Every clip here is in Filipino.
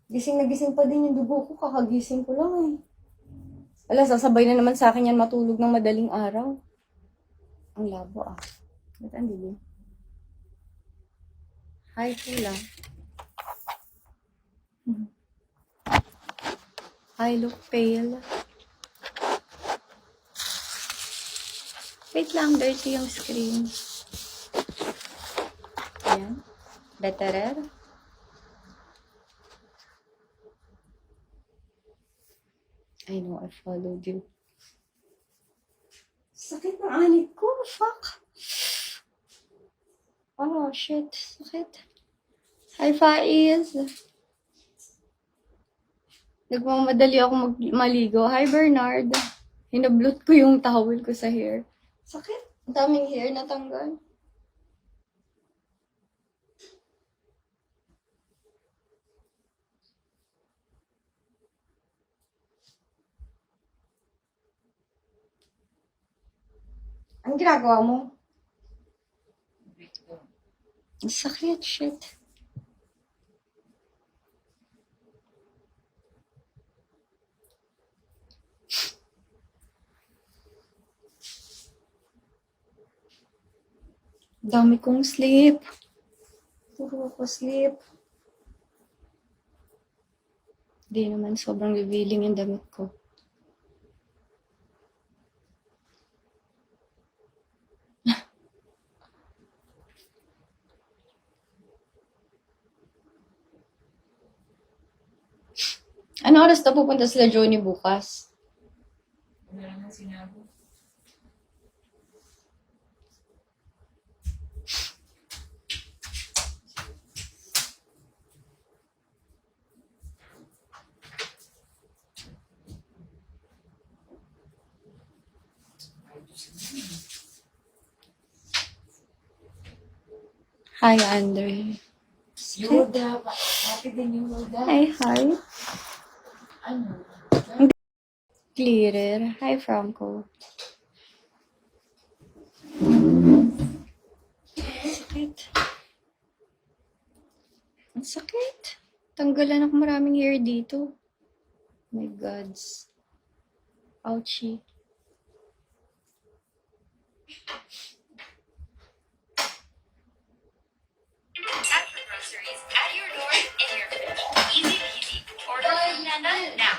Gising na gising pa din yung dugo ko. Kakagising ko lang eh. Ala, sasabay na naman sa akin yan matulog ng madaling araw. Ang labo ah. Ba't ang dilim? Hi, Pula. I look pale. Wait lang, dirty yung screen. Ayan. Betterer. I know, I followed you. Sakit ng anit ko. Fuck. Oh, shit. Sakit. Hi, Faiz. Nagmamadali ako maligo. Hi, Bernard. Hinablot ko yung towel ko sa hair. Sakit. Ang daming hair natanggal. Ang ginagawa mo? Ang sakit, shit. Dami kong sleep. Puro ako sleep. Di naman sobrang revealing yung damit ko. Ano oras na pupunta sila Johnny bukas? Wala naman sinabi. Hi, Andre. Yoda, happy din yung Yoda. Hi. Ano? Clearer. Hi, Franco. Sakit. Ang sakit. Tanggalan ako maraming hair dito. My gods. Ouchie. Tap for groceries at your door in your fridge. Easy peasy. Order from Nana now.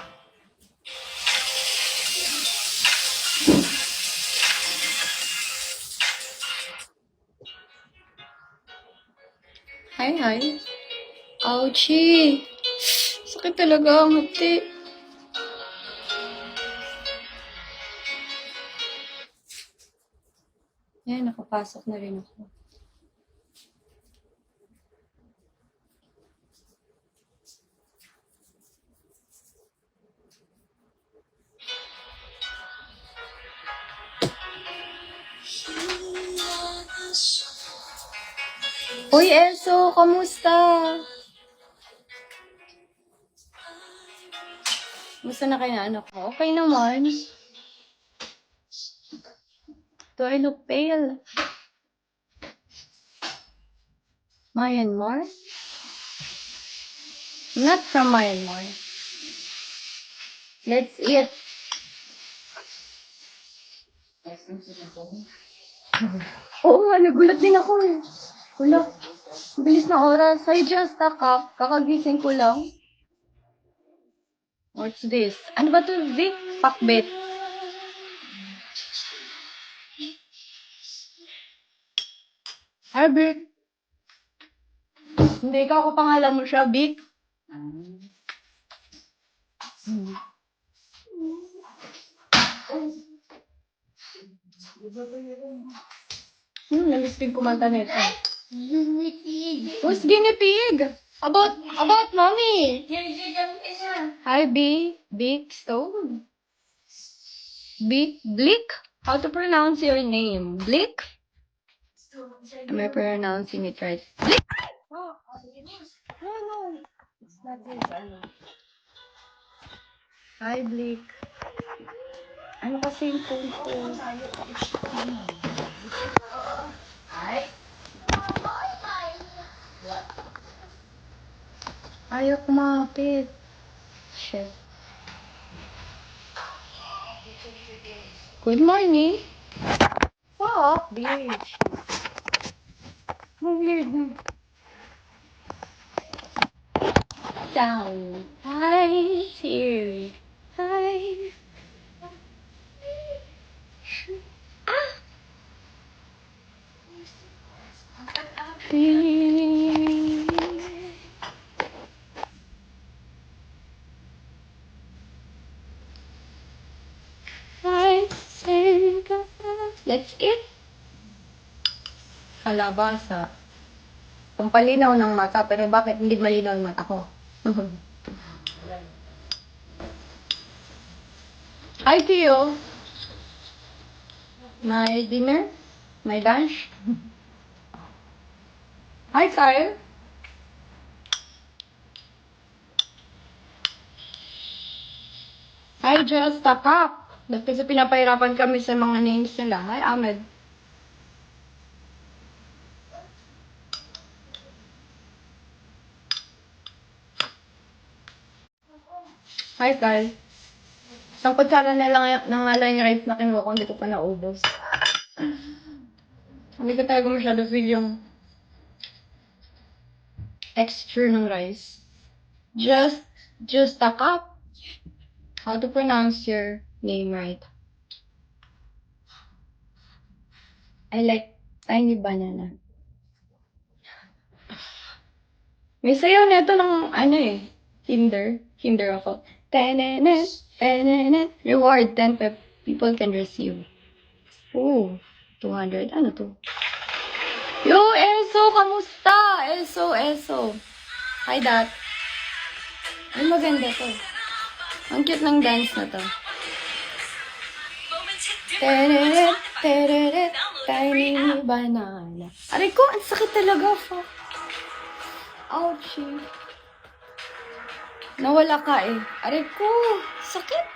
Hi. Ouchie. Sakit talaga ang hati. Yan, nakapasok na rin ako. Uy, Elso, kamusta? Kamusta na kayo na anak ko? Okay naman. Do I look pale? Myanmar? Not from Myanmar. Let's eat. Oo nga, nagulat din ako eh. Wala. Bilis na oras. I just woke up. Kakagising ko lang. What's this? Ano ba to, Vic? Pakbet. Hi, Vic. Hindi ka ako pangalan mo siya, Vic. Namispig kumanta nito. Who's guinea pig? About mommy. Hi, B. Big Stone. Blick? How to pronounce your name? Blick? Am I pronouncing it right? Blick! Oh, no. It's not this, Hi, Blick. Ano kasi yung phone ko? Ayaw kumapit. Shit. Good morning. Fuck, bitch. Ang weird na. Down. Hi, here. Hi. Ah! That's it. Kalabasa. Pampalinaw ng mata, pero bakit hindi malinaw ang mata ko? Hi, Tio. My dinner? My lunch? Hi, Kyle. Hi, Just a Cup. Ba't kasi pinapahirapan kami sa mga names nila? Hi, Ahmed. Hi, Kyle. Isang kutsara na lang nga lang yung rice na kinuha ko, hindi ko pa naubos. Hindi ko talaga masyado feel yung texture ng rice. Just a cup. How to pronounce your name right? I like tiny banana. May sayaw nito ng ano eh. Hinder ako. Tenenet, tenenet. Reward 10 people can receive. Ooh, 200. Ano to? Yo, Eso! Kamusta? Eso. Hi, Dad. Ay, maganda to. Ang cute ng dance na to. Tereret, tereret, tiny banana. Aray ko, ang sakit talaga. Fuck. Ouchie. Nawala ka eh. Aray ko, sakit.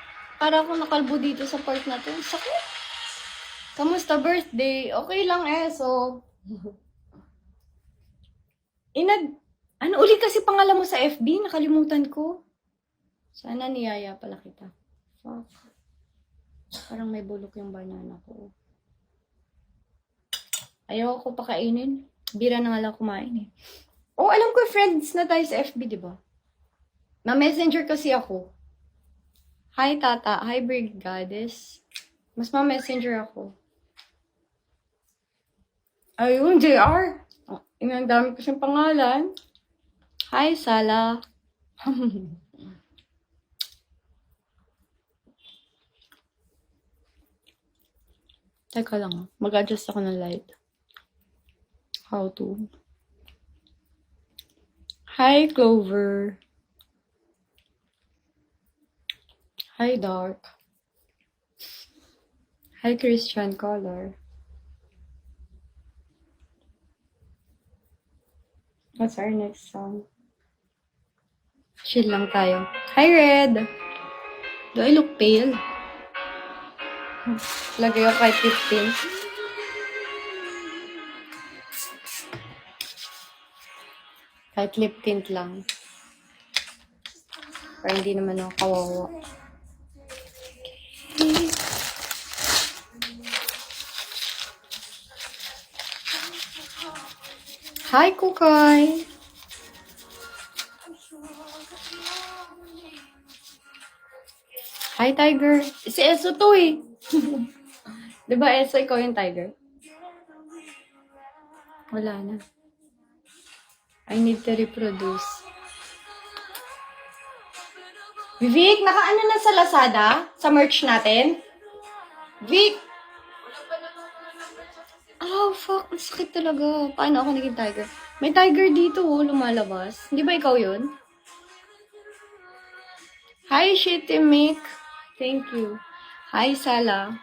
Para akong nakalbo dito sa part na to. Sakit. Kamusta birthday? Okay lang eh, so... Ano ulit kasi pangalan mo sa FB? Nakalimutan ko. Sana niyaya pala kita. Fuck. Parang may bulok yung banana ko. Ayaw ko pakainin. Bira na nga lang kumain eh. Oh, alam ko friends na tayo sa FB, di ba? Ma-messenger kasi ako. Hi, Tata. Hi, Brig Goddess. Mas ma-messenger ako. Ayun, JR. Oh, ang dami ko siyang pangalan. Hi, Sala. Teka lang, mag-adjust ako ng light. How to? Hi, Clover. Hi, Dark. Hi, Christian Color. What's our next song? Chill lang tayo. Hi, Red. Do I look pale? Lagay ako kahit 15. Kahit lip tint lang. Para hindi naman ako kawawa. Okay. Hi, Kukay! Hi, Tiger! Si Eso to eh! Diba, Eso, ikaw yung Tiger? Wala na. I need to reproduce. Vic, naka-ano na sa Lazada? Sa merch natin? Vic! Oh, fuck. Ang sakit talaga. Paano ako naging tiger? May tiger dito, oh, lumalabas. Hindi ba ikaw yun? Hi, Shitty Mick. Thank you. Hi, Sala.